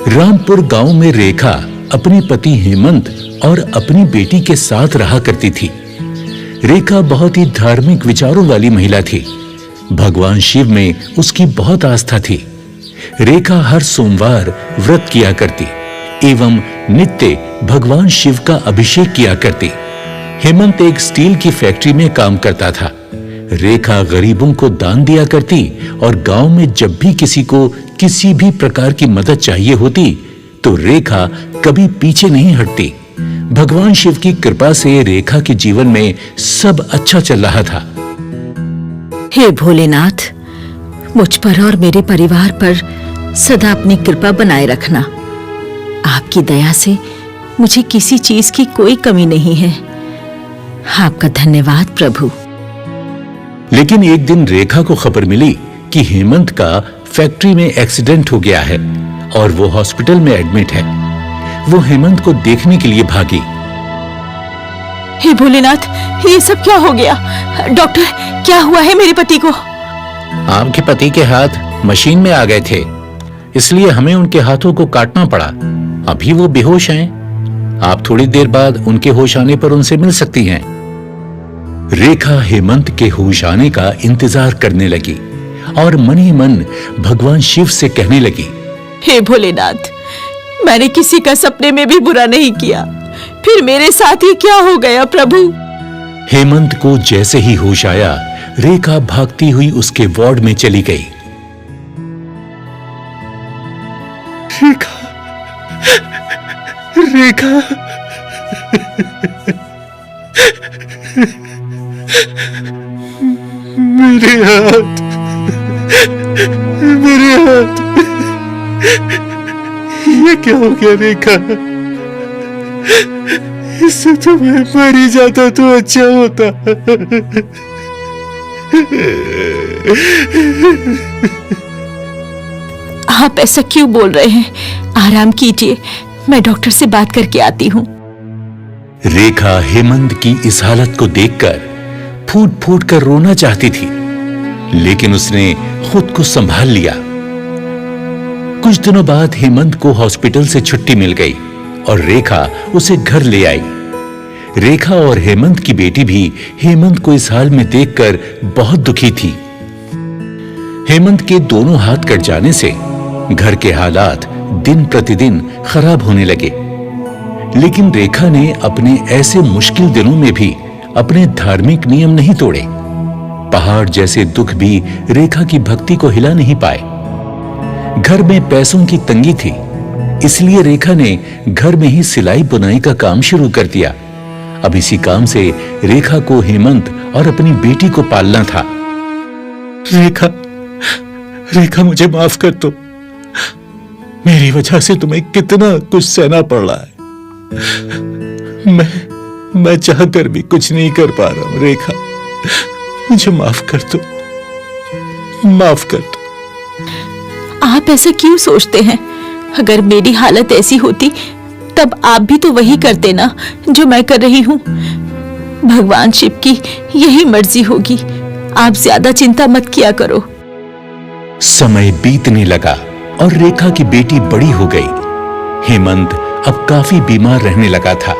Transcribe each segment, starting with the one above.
रामपुर गांव में रेखा अपने पति हेमंत और अपनी बेटी के साथ रहा करती थी। रेखा बहुत ही धार्मिक विचारों वाली महिला थी। भगवान शिव में उसकी बहुत आस्था थी। रेखा हर सोमवार व्रत किया करती एवं नित्य भगवान शिव का अभिषेक किया करती। हेमंत एक स्टील की फैक्ट्री में काम करता था। रेखा गरीबों को दान दिया करती और गांव में जब भी किसी को किसी भी प्रकार की मदद चाहिए होती तो रेखा कभी पीछे नहीं हटती। भगवान शिव की कृपा से रेखा के जीवन में सब अच्छा चल रहा था। हे भोलेनाथ, मुझ पर और मेरे परिवार पर सदा अपनी कृपा बनाए रखना। आपकी दया से मुझे किसी चीज की कोई कमी नहीं है। आपका धन्यवाद प्रभु। लेकिन एक दिन रेखा को खबर मिली कि हेमंत का फैक्ट्री में एक्सीडेंट हो गया है और वो हॉस्पिटल में एडमिट है। वो हेमंत को देखने के लिए भागी। हे भोलेनाथ, ये सब क्या हो गया? डॉक्टर, क्या हुआ है मेरे पति को? आपके पति के हाथ मशीन में आ गए थे, इसलिए हमें उनके हाथों को काटना पड़ा। अभी वो बेहोश हैं। आप थोड़ी देर बाद उनके होश आने पर उनसे मिल सकती हैं। रेखा हेमंत के होश आने का इंतजार करने लगी और मन ही मन भगवान शिव से कहने लगी, हे भोलेनाथ, मैंने किसी का सपने में भी बुरा नहीं किया, फिर मेरे साथ ही क्या हो गया प्रभु? हेमंत को जैसे ही होश आया, रेखा भागती हुई उसके वार्ड में चली गई। रेखा, रेखा, मेरे हाथ, मेरे हाथ, ये क्या हो गया रेखा? इससे तो मैं मर ही जाता तो अच्छा होता। आप ऐसा क्यों बोल रहे हैं? आराम कीजिए, मैं डॉक्टर से बात करके आती हूँ। रेखा हेमंत की इस हालत को देखकर फूट फूट कर रोना चाहती थी, लेकिन उसने खुद को संभाल लिया। कुछ दिनों बाद हेमंत को हॉस्पिटल से छुट्टी मिल गई और रेखा उसे घर ले आई। रेखा और हेमंत की बेटी भी हेमंत को इस हाल में देखकर बहुत दुखी थी। हेमंत के दोनों हाथ कट जाने से घर के हालात दिन प्रतिदिन खराब होने लगे, लेकिन रेखा ने अपने ऐसे मुश्किल दिनों में भी अपने धार्मिक नियम नहीं तोड़े। पहाड़ जैसे दुख भी रेखा की भक्ति को हिला नहीं पाए। घर में पैसों की तंगी थी, इसलिए रेखा ने घर में ही सिलाई बुनाई का काम शुरू कर दिया। अब इसी काम से रेखा को हेमंत और अपनी बेटी को पालना था। रेखा, रेखा, मुझे माफ कर दो। मेरी वजह से तुम्हें कितना कुछ सहना पड़ रहा है। मैं चाहकर भी कुछ नहीं कर पा रहा हूं। रेखा, मुझे माफ कर दो, माफ कर दो। आप ऐसा क्यों सोचते हैं? अगर मेरी हालत ऐसी होती तब आप भी तो वही करते ना जो मैं कर रही हूँ। भगवान शिव की यही मर्जी होगी। आप ज्यादा चिंता मत किया करो। समय बीतने लगा और रेखा की बेटी बड़ी हो गई। हेमंत अब काफी बीमार रहने लगा था।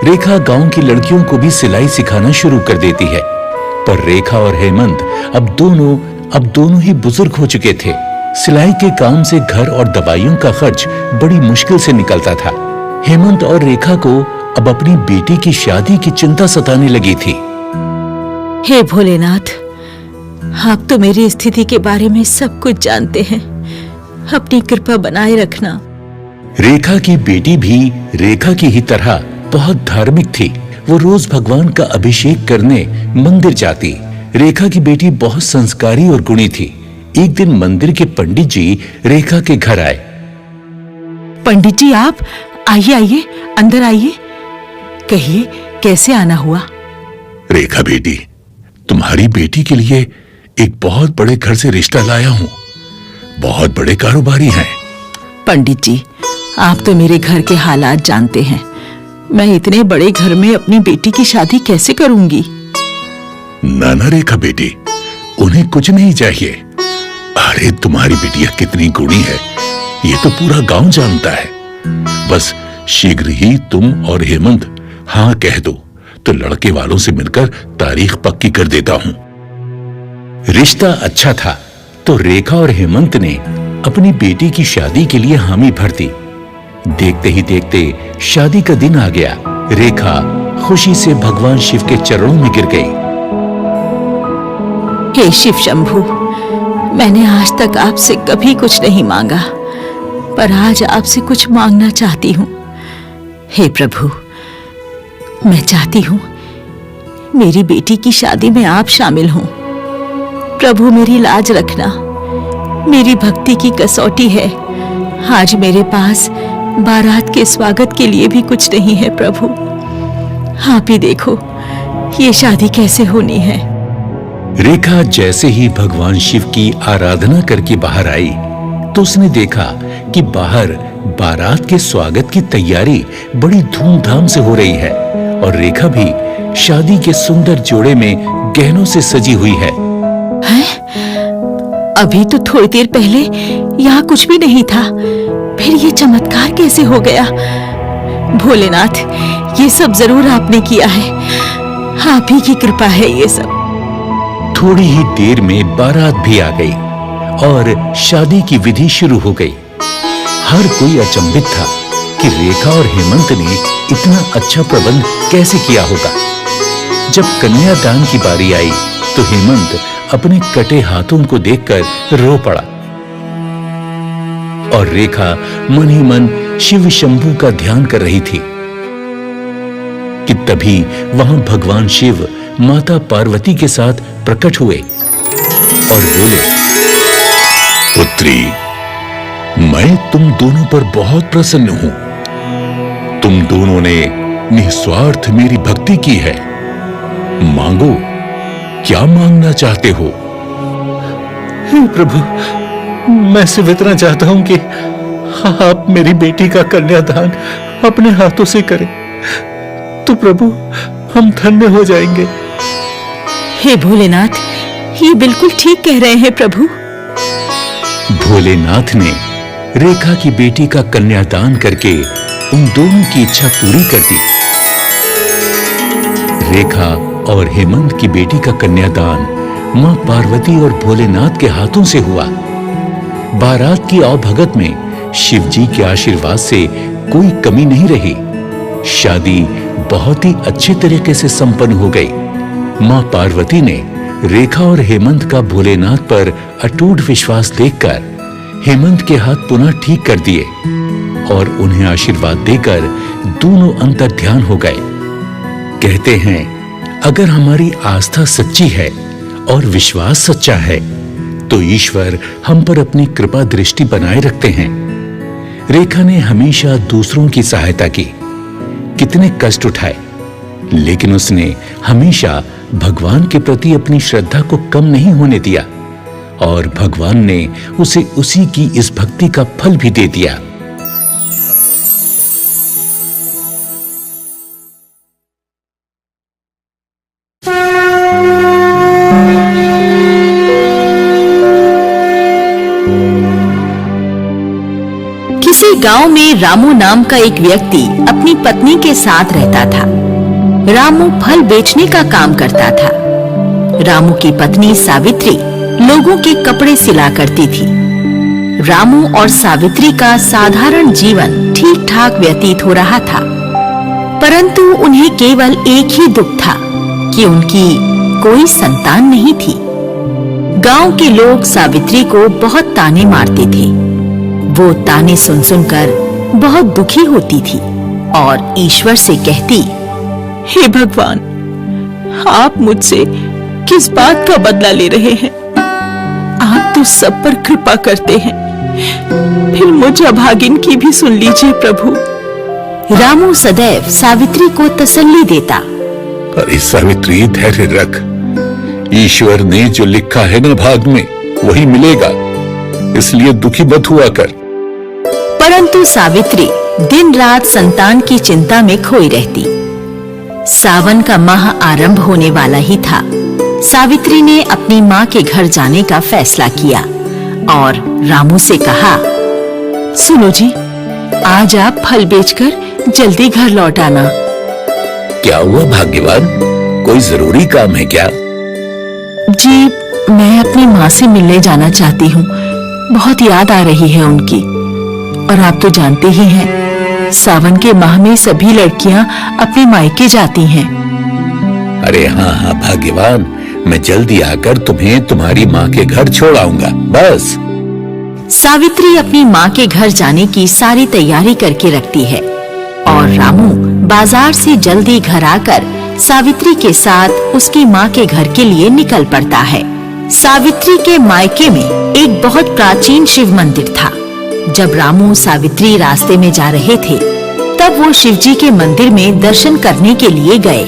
रेखा गांव की लड़कियों को भी सिलाई सिखाना शुरू कर देती है, पर रेखा और हेमंत अब दोनों ही बुजुर्ग हो चुके थे। सिलाई के काम से घर और दवाइयों का खर्च बड़ी मुश्किल से निकलता था। हेमंत और रेखा को अब अपनी बेटी की शादी की चिंता सताने लगी थी। हे भोलेनाथ, आप तो मेरी स्थिति के बारे में सब कुछ जानते हैं। अपनी कृपा बनाए रखना। रेखा की बेटी भी रेखा की ही तरह बहुत धार्मिक थी। वो रोज भगवान का अभिषेक करने मंदिर जाती। रेखा की बेटी बहुत संस्कारी और गुणी थी। एक दिन मंदिर के पंडित जी रेखा के घर आए। पंडित जी, आप आइए, आइए, अंदर आइए। कहिए, कैसे आना हुआ? रेखा बेटी, तुम्हारी बेटी के लिए एक बहुत बड़े घर से रिश्ता लाया हूं। बहुत बड़े कारोबारी हैं। पंडित जी, आप तो मेरे घर के हालात जानते हैं। मैं इतने बड़े घर में अपनी बेटी की शादी कैसे करूंगी? ना रेखा बेटी, उन्हें कुछ नहीं चाहिए। अरे तुम्हारी बिटिया कितनी गुणी है ये तो पूरा गांव जानता है। बस शीघ्र ही तुम और हेमंत हाँ कह दो तो लड़के वालों से मिलकर तारीख पक्की कर देता हूं। रिश्ता अच्छा था तो रेखा और हेमंत ने अपनी बेटी की शादी के लिए हामी भर दी। देखते ही देखते शादी का दिन आ गया। रेखा खुशी से भगवान शिव के चरणों में गिर गई। हे शिव शंभू, मैंने आज तक आपसे कभी कुछ नहीं मांगा, पर आज आपसे कुछ मांगना चाहती हूँ। हे प्रभु, मैं चाहती हूँ मेरी बेटी की शादी में आप शामिल हों। प्रभु, मेरी लाज रखना, मेरी भक्ति की कसौटी है। आज मेरे पास बारात के स्वागत के लिए भी कुछ नहीं है। प्रभु, आप ही देखो ये शादी कैसे होनी है। रेखा जैसे ही भगवान शिव की आराधना करके बाहर आई तो उसने देखा कि बाहर बारात के स्वागत की तैयारी बड़ी धूमधाम से हो रही है और रेखा भी शादी के सुंदर जोड़े में गहनों से सजी हुई है। अभी तो थोड़ी देर पहले यहाँ कुछ भी नहीं था, फिर ये चमत्कार कैसे हो गया? भोलेनाथ, ये सब जरूर आपने किया है, आप ही की कृपा है ये सब। थोड़ी ही देर में बारात भी आ गई और शादी की विधि शुरू हो गई। हर कोई अचंभित था कि रेखा और हेमंत ने इतना अच्छा प्रबंध कैसे किया होगा। जब कन्यादान की बारी आई तो हेमंत अपने कटे हाथों को देखकर रो पड़ा और रेखा मन ही मन शिव शंभू का ध्यान कर रही थी कि तभी वहां भगवान शिव माता पार्वती के साथ प्रकट हुए और बोले, पुत्री, मैं तुम दोनों पर बहुत प्रसन्न हूं। तुम दोनों ने निस्वार्थ मेरी भक्ति की है। मांगो, क्या मांगना चाहते हो? हे प्रभु, मैं सिर्फ इतना चाहता हूं कि आप मेरी बेटी का कन्यादान अपने हाथों से करें तो प्रभु हम धन्य हो जाएंगे। हे भोलेनाथ, ये बिल्कुल ठीक कह रहे हैं प्रभु। भोलेनाथ ने रेखा की बेटी का कन्यादान करके उन दोनों की इच्छा पूरी कर दी। रेखा और हेमंत की बेटी का कन्यादान मां पार्वती और भोलेनाथ के हाथों से हुआ। बारात की आवभगत में शिव जी के आशीर्वाद से कोई कमी नहीं रही। शादी बहुत ही अच्छे तरीके से संपन्न हो गई। मां पार्वती ने रेखा और हेमंत का भोलेनाथ पर अटूट विश्वास देखकर हेमंत के हाथ पुनः ठीक कर दिए और उन्हें आशीर्वाद देकर दोनों अंतर्ध्यान हो गए। कहते हैं, अगर हमारी आस्था सच्ची है और विश्वास सच्चा है तो ईश्वर हम पर अपनी कृपा दृष्टि बनाए रखते हैं। रेखा ने हमेशा दूसरों की सहायता की, कितने कष्ट उठाए, लेकिन उसने हमेशा भगवान के प्रति अपनी श्रद्धा को कम नहीं होने दिया और भगवान ने उसे उसी की इस भक्ति का फल भी दे दिया। किसी गांव में रामू नाम का एक व्यक्ति अपनी पत्नी के साथ रहता था। रामू फल बेचने का काम करता था। रामू की पत्नी सावित्री लोगों के कपड़े सिला करती थी। रामू और सावित्री का साधारण जीवन ठीक ठाक व्यतीत हो रहा था, परंतु उन्हें केवल एक ही दुख था कि उनकी कोई संतान नहीं थी। गांव के लोग सावित्री को बहुत ताने मारते थे। वो ताने सुन सुनकर बहुत दुखी होती थी और ईश्वर से कहती, हे भगवान, आप मुझसे किस बात का बदला ले रहे हैं? आप तो सब पर कृपा करते हैं, फिर मुझ अभागिन की भी सुन लीजिए प्रभु। रामू सदैव सावित्री को तसल्ली देता। अरे सावित्री, धैर्य रख। ईश्वर ने जो लिखा है ना भाग में वही मिलेगा, इसलिए दुखी मत हुआ कर। परंतु सावित्री दिन रात संतान की चिंता में खोई रहती। सावन का माह आरंभ होने वाला ही था। सावित्री ने अपनी माँ के घर जाने का फैसला किया। और रामू से कहा, सुनो जी, आज आप फल बेचकर जल्दी घर लौट आना। क्या हुआ भाग्यवान, कोई जरूरी काम है क्या? जी, मैं अपनी माँ से मिलने जाना चाहती हूँ। बहुत याद आ रही है उनकी। और आप तो जानते ही हैं, सावन के माह में सभी लड़कियां अपने मायके जाती हैं। अरे हाँ हाँ भाग्यवान, मैं जल्दी आकर तुम्हें तुम्हारी माँ के घर छोड़ आऊंगा, बस। सावित्री अपनी माँ के घर जाने की सारी तैयारी करके रखती है और रामू बाजार से जल्दी घर आकर सावित्री के साथ उसकी माँ के घर के लिए निकल पड़ता है। सावित्री के मायके में एक बहुत प्राचीन शिव मंदिर था। जब रामू सावित्री रास्ते में जा रहे थे, तब वो शिवजी के मंदिर में दर्शन करने के लिए गए।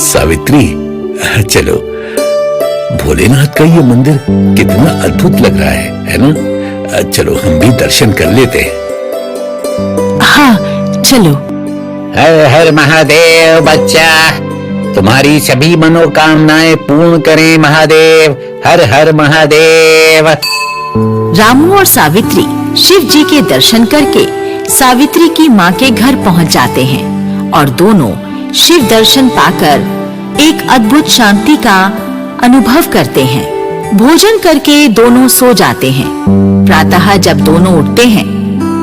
सावित्री, चलो, भोलेनाथ का ये मंदिर कितना अद्भुत लग रहा है ना? चलो हम भी दर्शन कर लेते हैं। हाँ, चलो। हर हर महादेव बच्चा, तुम्हारी सभी मनोकामनाएं पूर्ण करें महादेव। हर हर महादेव। रामू और सावित्री शिव जी के दर्शन करके सावित्री की माँ के घर पहुँच जाते हैं और दोनों शिव दर्शन पाकर एक अद्भुत शांति का अनुभव करते हैं। भोजन करके दोनों सो जाते हैं। प्रातः जब दोनों उठते हैं,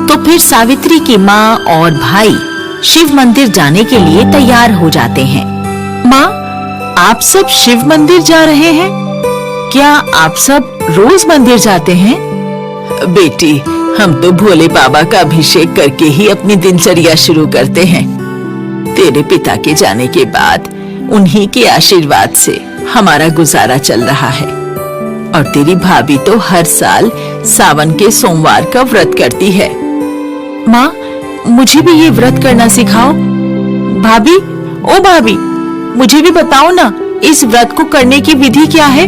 तो फिर सावित्री की माँ और भाई शिव मंदिर जाने के लिए तैयार हो जाते हैं। माँ, आप सब शिव मंदिर जा रहे हैं? क्या आप सब रोज मंदिर जाते हैं? बेटी, हम तो भोले बाबा का अभिषेक करके ही अपनी दिनचर्या शुरू करते हैं। तेरे पिता के जाने के बाद उन्हीं के आशीर्वाद से हमारा गुजारा चल रहा है। और तेरी भाभी तो हर साल सावन के सोमवार का व्रत करती है। माँ, मुझे भी ये व्रत करना सिखाओ। भाभी, ओ भाभी, मुझे भी बताओ ना, इस व्रत को करने की विधि क्या है?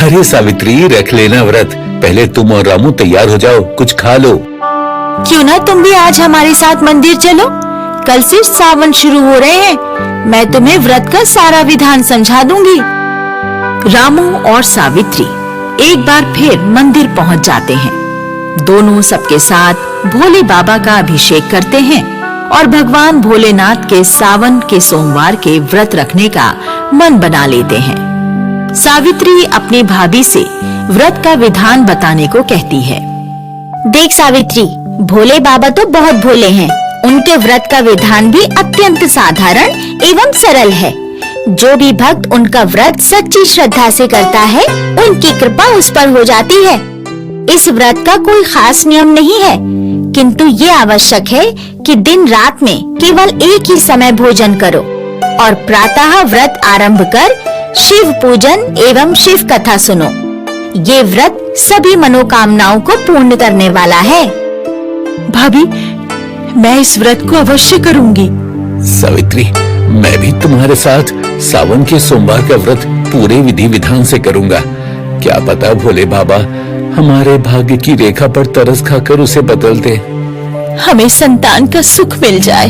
अरे सावित्री, रख लेना व्रत। पहले तुम और रामू तैयार हो जाओ, कुछ खा लो। क्यों ना तुम भी आज हमारे साथ मंदिर चलो। कल से सावन शुरू हो रहे हैं। मैं तुम्हें व्रत का सारा विधान समझा दूंगी। रामू और सावित्री एक बार फिर मंदिर पहुंच जाते हैं। दोनों सबके साथ भोले बाबा का अभिषेक करते हैं और भगवान भोलेनाथ के सावन के सोमवार के व्रत रखने का मन बना लेते हैं। सावित्री अपनी भाभी से व्रत का विधान बताने को कहती है। देख सावित्री, भोले बाबा तो बहुत भोले हैं। उनके व्रत का विधान भी अत्यंत साधारण एवं सरल है। जो भी भक्त उनका व्रत सच्ची श्रद्धा से करता है, उनकी कृपा उस पर हो जाती है। इस व्रत का कोई खास नियम नहीं है, किंतु ये आवश्यक है कि दिन रात में केवल एक ही समय भोजन करो और प्रातः व्रत आरंभ कर शिव पूजन एवं शिव कथा सुनो। ये व्रत सभी मनोकामनाओं को पूर्ण करने वाला है। भाभी, मैं इस व्रत को अवश्य करूंगी। सावित्री, मैं भी तुम्हारे साथ सावन के सोमवार का व्रत पूरे विधि विधान से करूंगा। क्या पता भोले बाबा हमारे भाग्य की रेखा पर तरस खाकर उसे बदल दे। हमें संतान का सुख मिल जाए।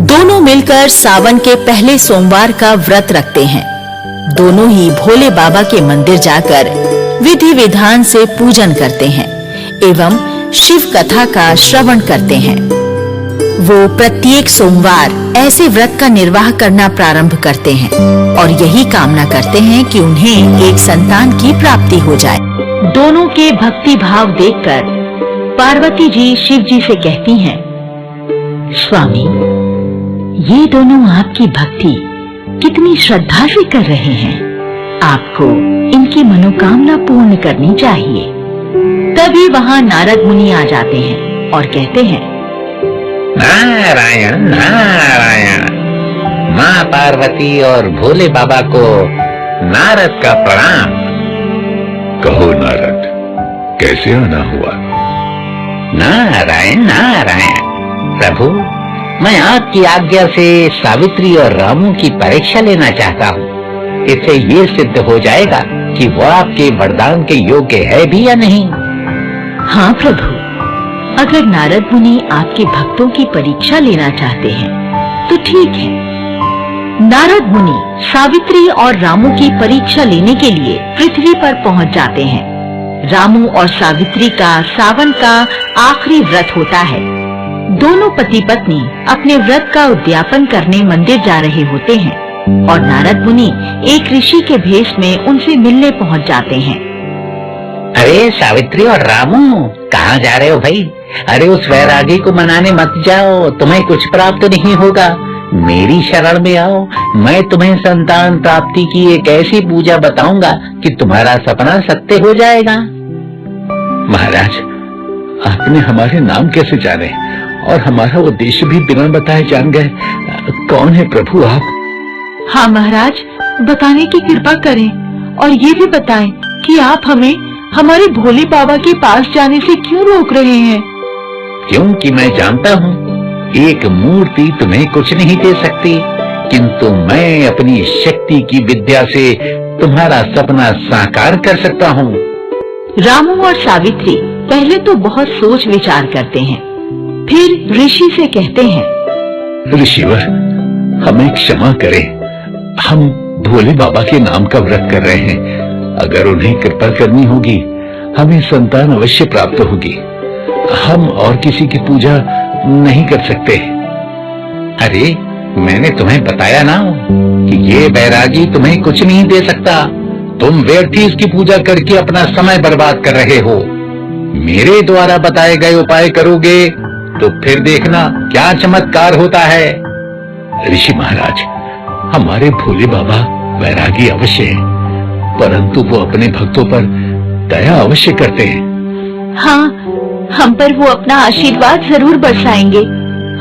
दोनों मिलकर सावन के पहले सोमवार का व्रत रखते हैं। दोनों ही भोले बाबा के मंदिर जाकर विधि विधान से पूजन करते हैं एवं शिव कथा का श्रवण करते हैं। वो प्रत्येक सोमवार ऐसे व्रत का निर्वाह करना प्रारंभ करते हैं और यही कामना करते हैं कि उन्हें एक संतान की प्राप्ति हो जाए। दोनों के भक्ति भाव देखकर पार्वती जी शिव जी से कहती हैं, स्वामी, ये दोनों आपकी भक्ति कितनी श्रद्धा से कर रहे हैं। आपको इनकी मनोकामना पूर्ण करनी चाहिए। तभी वहाँ नारद मुनि आ जाते हैं और कहते हैं, नारायण नारायण। माँ पार्वती और भोले बाबा को नारद का प्रणाम। कहो नारद, कैसे आना हुआ? नारायण नारायण। प्रभु, मैं आपकी आज्ञा से सावित्री और रामू की परीक्षा लेना चाहता हूँ। इससे ये सिद्ध हो जाएगा कि वो आपके वरदान के योग्य है भी या नहीं। हाँ प्रभु, अगर नारद मुनि आपके भक्तों की परीक्षा लेना चाहते हैं तो ठीक है। नारद मुनि सावित्री और रामू की परीक्षा लेने के लिए पृथ्वी पर पहुंच जाते हैं। रामू और सावित्री का सावन का आखिरी व्रत होता है। दोनों पति पत्नी अपने व्रत का उद्यापन करने मंदिर जा रहे होते हैं और नारद मुनि एक ऋषि के भेष में उनसे मिलने पहुंच जाते हैं। अरे सावित्री और रामू, कहाँ जा रहे हो भाई? अरे उस वैरागी को मनाने मत जाओ, तुम्हें कुछ प्राप्त नहीं होगा। मेरी शरण में आओ, मैं तुम्हें संतान प्राप्ति की एक ऐसी पूजा बताऊंगा कि तुम्हारा सपना सत्य हो जाएगा। महाराज, आपने हमारे नाम कैसे जाने और हमारा उद्देश्य भी बिना बताए जान गए? कौन है प्रभु आप? हाँ महाराज, बताने की कृपा करें और ये भी बताएं कि आप हमें हमारे भोले बाबा के पास जाने से क्यों रोक रहे हैं? क्योंकि मैं जानता हूँ एक मूर्ति तुम्हें कुछ नहीं दे सकती, किंतु मैं अपनी शक्ति की विद्या से तुम्हारा सपना साकार कर सकता हूँ। रामू और सावित्री पहले तो बहुत सोच विचार करते हैं, फिर ऋषि से कहते हैं, ऋषिवर, हमें क्षमा करें, हम भोले बाबा के नाम का व्रत कर रहे हैं। अगर उन्हें कृपा करनी होगी, हमें संतान अवश्य प्राप्त होगी। हम और किसी की पूजा नहीं कर सकते। अरे मैंने तुम्हें बताया ना कि ये बैरागी तुम्हें कुछ नहीं दे सकता। तुम व्यर्थ ही इसकी पूजा करके अपना समय बर्बाद कर रहे हो। मेरे द्वारा बताए गए उपाय करोगे तो फिर देखना क्या चमत्कार होता है। ऋषि महाराज, हमारे भोले बाबा वैरागी अवश्य है, परंतु वो अपने भक्तों पर दया अवश्य करते हैं। हाँ, हम पर वो अपना आशीर्वाद जरूर बरसाएंगे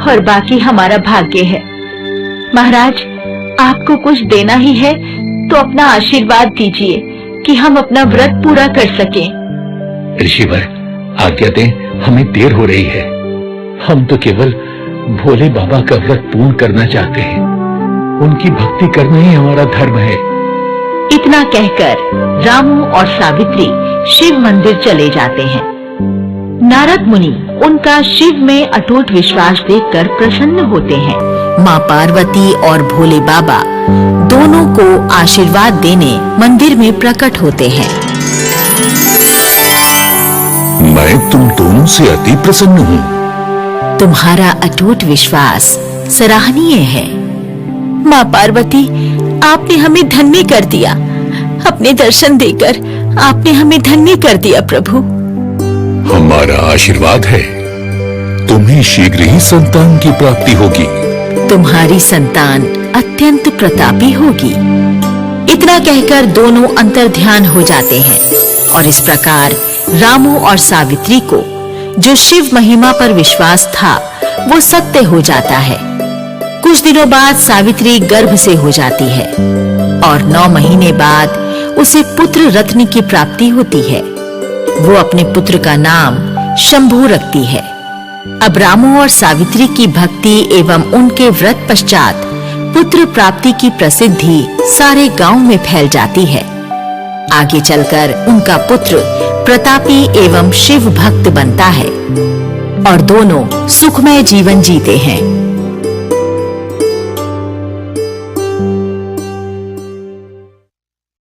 और बाकी हमारा भाग्य है। महाराज, आपको कुछ देना ही है तो अपना आशीर्वाद दीजिए कि हम अपना व्रत पूरा कर सकें। ऋषिवर, आज्ञा दें, हमें देर हो रही है। हम तो केवल भोले बाबा का व्रत पूर्ण करना चाहते हैं। उनकी भक्ति करना ही हमारा धर्म है। इतना कहकर रामू और सावित्री शिव मंदिर चले जाते हैं। नारद मुनि उनका शिव में अटूट विश्वास देखकर प्रसन्न होते हैं। माँ पार्वती और भोले बाबा दोनों को आशीर्वाद देने मंदिर में प्रकट होते हैं। मैं तुम दोनों से अति प्रसन्न हूँ। तुम्हारा अटूट विश्वास सराहनीय है। माँ पार्वती, आपने हमें धन्य कर दिया। अपने दर्शन देकर आपने हमें धन्य कर दिया प्रभु। हमारा आशीर्वाद है, तुम्हें शीघ्र ही संतान की प्राप्ति होगी। तुम्हारी संतान अत्यंत प्रतापी होगी। इतना कहकर दोनों अंतर्ध्यान हो जाते हैं और इस प्रकार रामू और सावित्री को जो शिव महिमा पर विश्वास था वो सत्य हो जाता है। कुछ दिनों बाद सावित्री गर्भ से हो जाती है और 9 महीने बाद उसे पुत्र रत्न की प्राप्ति होती है। वो अपने पुत्र का नाम शंभू रखती है। अब रामू और सावित्री की भक्ति एवं उनके व्रत पश्चात पुत्र प्राप्ति की प्रसिद्धि सारे गांव में फैल जाती है। आगे चलकर उनका पुत्र प्रतापी एवं शिव भक्त बनता है और दोनों सुखमय जीवन जीते हैं।